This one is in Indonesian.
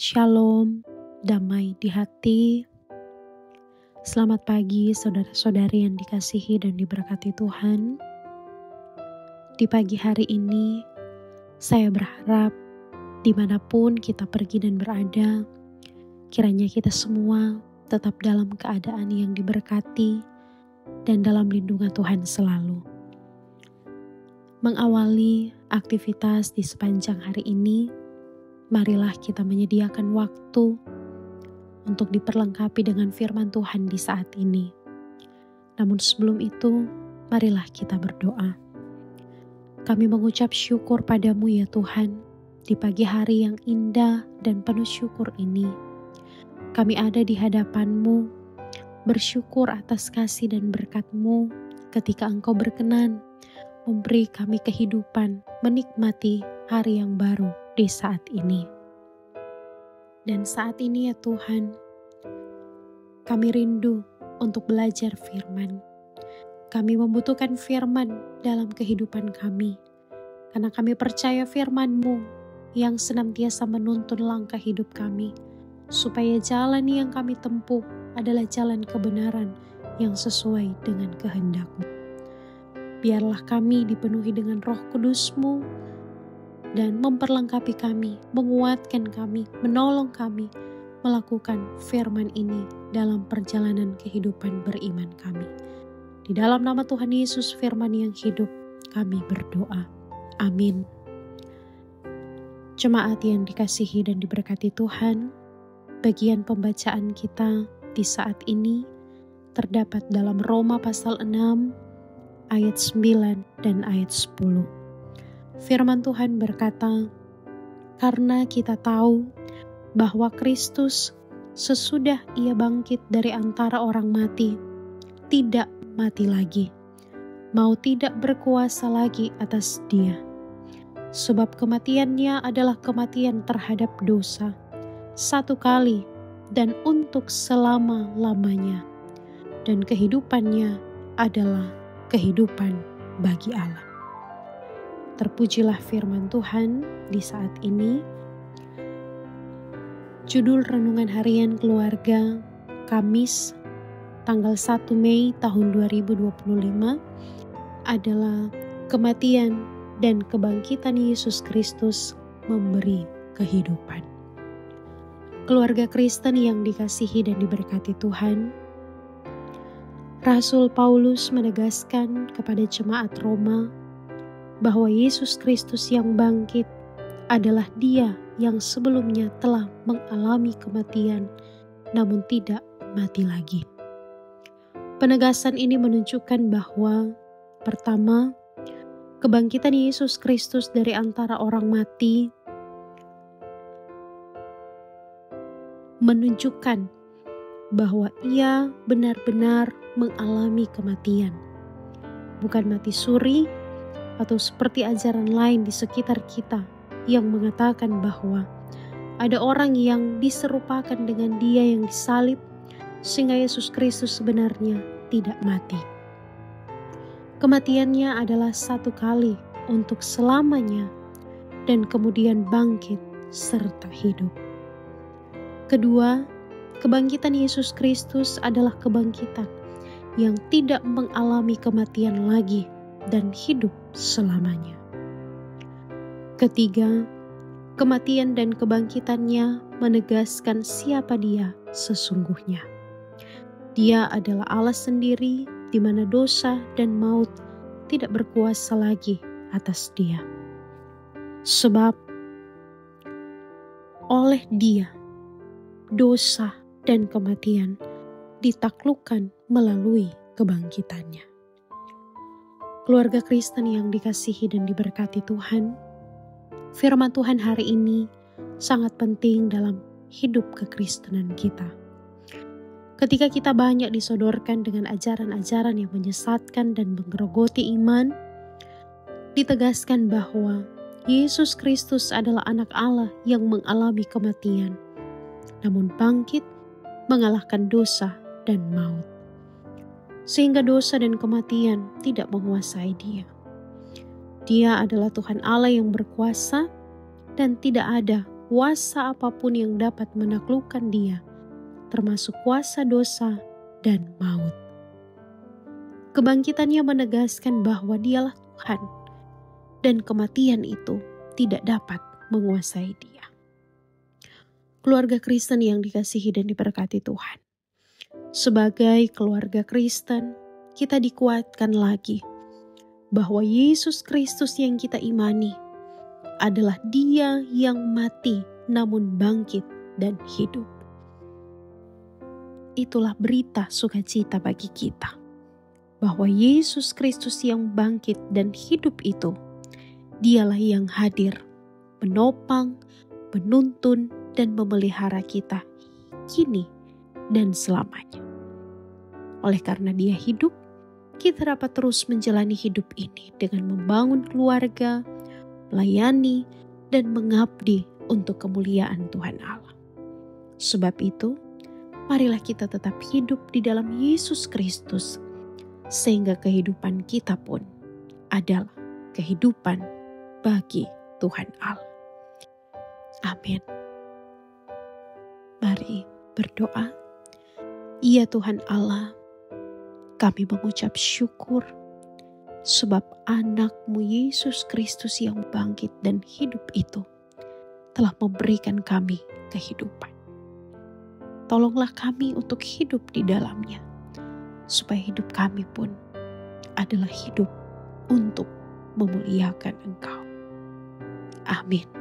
Shalom, damai di hati. Selamat pagi saudara-saudari yang dikasihi dan diberkati Tuhan. Di pagi hari ini, saya berharap dimanapun kita pergi dan berada, kiranya kita semua tetap dalam keadaan yang diberkati dan dalam lindungan Tuhan selalu. Mengawali aktivitas di sepanjang hari ini, marilah kita menyediakan waktu untuk diperlengkapi dengan firman Tuhan di saat ini. Namun sebelum itu, marilah kita berdoa. Kami mengucap syukur padamu ya Tuhan, di pagi hari yang indah dan penuh syukur ini. Kami ada di hadapan-Mu, bersyukur atas kasih dan berkat-Mu ketika Engkau berkenan memberi kami kehidupan, menikmati hari yang baru di saat ini. Dan saat ini ya Tuhan, kami rindu untuk belajar firman. Kami membutuhkan firman dalam kehidupan kami, karena kami percaya firman-Mu yang senantiasa menuntun langkah hidup kami, supaya jalan yang kami tempuh adalah jalan kebenaran yang sesuai dengan kehendak-Mu. Biarlah kami dipenuhi dengan Roh Kudus-Mu dan memperlengkapi kami, menguatkan kami, menolong kami melakukan firman ini dalam perjalanan kehidupan beriman kami. Di dalam nama Tuhan Yesus firman yang hidup, kami berdoa. Amin. Jemaat yang dikasihi dan diberkati Tuhan, bagian pembacaan kita di saat ini terdapat dalam Roma pasal 6, ayat 9 dan ayat 10. Firman Tuhan berkata, "Karena kita tahu bahwa Kristus sesudah Ia bangkit dari antara orang mati, tidak mati lagi, mau tidak berkuasa lagi atas Dia. Sebab kematiannya adalah kematian terhadap dosa, satu kali dan untuk selama-lamanya, dan kehidupannya adalah kehidupan bagi Allah." Terpujilah firman Tuhan di saat ini. Judul Renungan Harian Keluarga Kamis tanggal 1 Mei tahun 2025 adalah kematian dan kebangkitan Yesus Kristus memberi kehidupan. Keluarga Kristen yang dikasihi dan diberkati Tuhan, Rasul Paulus menegaskan kepada jemaat Roma bahwa Yesus Kristus yang bangkit adalah Dia yang sebelumnya telah mengalami kematian namun tidak mati lagi. Penegasan ini menunjukkan bahwa pertama, kebangkitan Yesus Kristus dari antara orang mati menunjukkan bahwa Ia benar-benar mengalami kematian, bukan mati suri atau seperti ajaran lain di sekitar kita yang mengatakan bahwa ada orang yang diserupakan dengan Dia yang disalib sehingga Yesus Kristus sebenarnya tidak mati. Kematiannya adalah satu kali untuk selamanya dan kemudian bangkit serta hidup. Kedua, kebangkitan Yesus Kristus adalah kebangkitan yang tidak mengalami kematian lagi dan hidup selamanya. Ketiga, kematian dan kebangkitannya menegaskan siapa Dia sesungguhnya. Dia adalah Allah sendiri, di mana dosa dan maut tidak berkuasa lagi atas Dia. Sebab oleh Dia, dosa dan kematian ditaklukkan melalui kebangkitannya. Keluarga Kristen yang dikasihi dan diberkati Tuhan, firman Tuhan hari ini sangat penting dalam hidup kekristenan kita. Ketika kita banyak disodorkan dengan ajaran-ajaran yang menyesatkan dan menggerogoti iman, ditegaskan bahwa Yesus Kristus adalah anak Allah yang mengalami kematian, namun bangkit mengalahkan dosa dan maut. Sehingga dosa dan kematian tidak menguasai Dia. Dia adalah Tuhan Allah yang berkuasa dan tidak ada kuasa apapun yang dapat menaklukkan dia, termasuk kuasa dosa dan maut. Kebangkitannya menegaskan bahwa dialah Tuhan, dan kematian itu tidak dapat menguasai dia. Keluarga Kristen yang dikasihi dan diberkati Tuhan, sebagai keluarga Kristen, kita dikuatkan lagi bahwa Yesus Kristus yang kita imani adalah Dia yang mati namun bangkit dan hidup. Itulah berita sukacita bagi kita, bahwa Yesus Kristus yang bangkit dan hidup itu, Dialah yang hadir, menopang, menuntun, dan memelihara kita kini dan selamanya. Oleh karena Dia hidup, kita dapat terus menjalani hidup ini dengan membangun keluarga, melayani, dan mengabdi untuk kemuliaan Tuhan Allah. Sebab itu, marilah kita tetap hidup di dalam Yesus Kristus, sehingga kehidupan kita pun adalah kehidupan bagi Tuhan Allah. Amin. Mari berdoa. Ya Tuhan Allah, kami mengucap syukur sebab anak-Mu Yesus Kristus yang bangkit dan hidup itu telah memberikan kami kehidupan. Tolonglah kami untuk hidup di dalamnya, supaya hidup kami pun adalah hidup untuk memuliakan Engkau. Amin.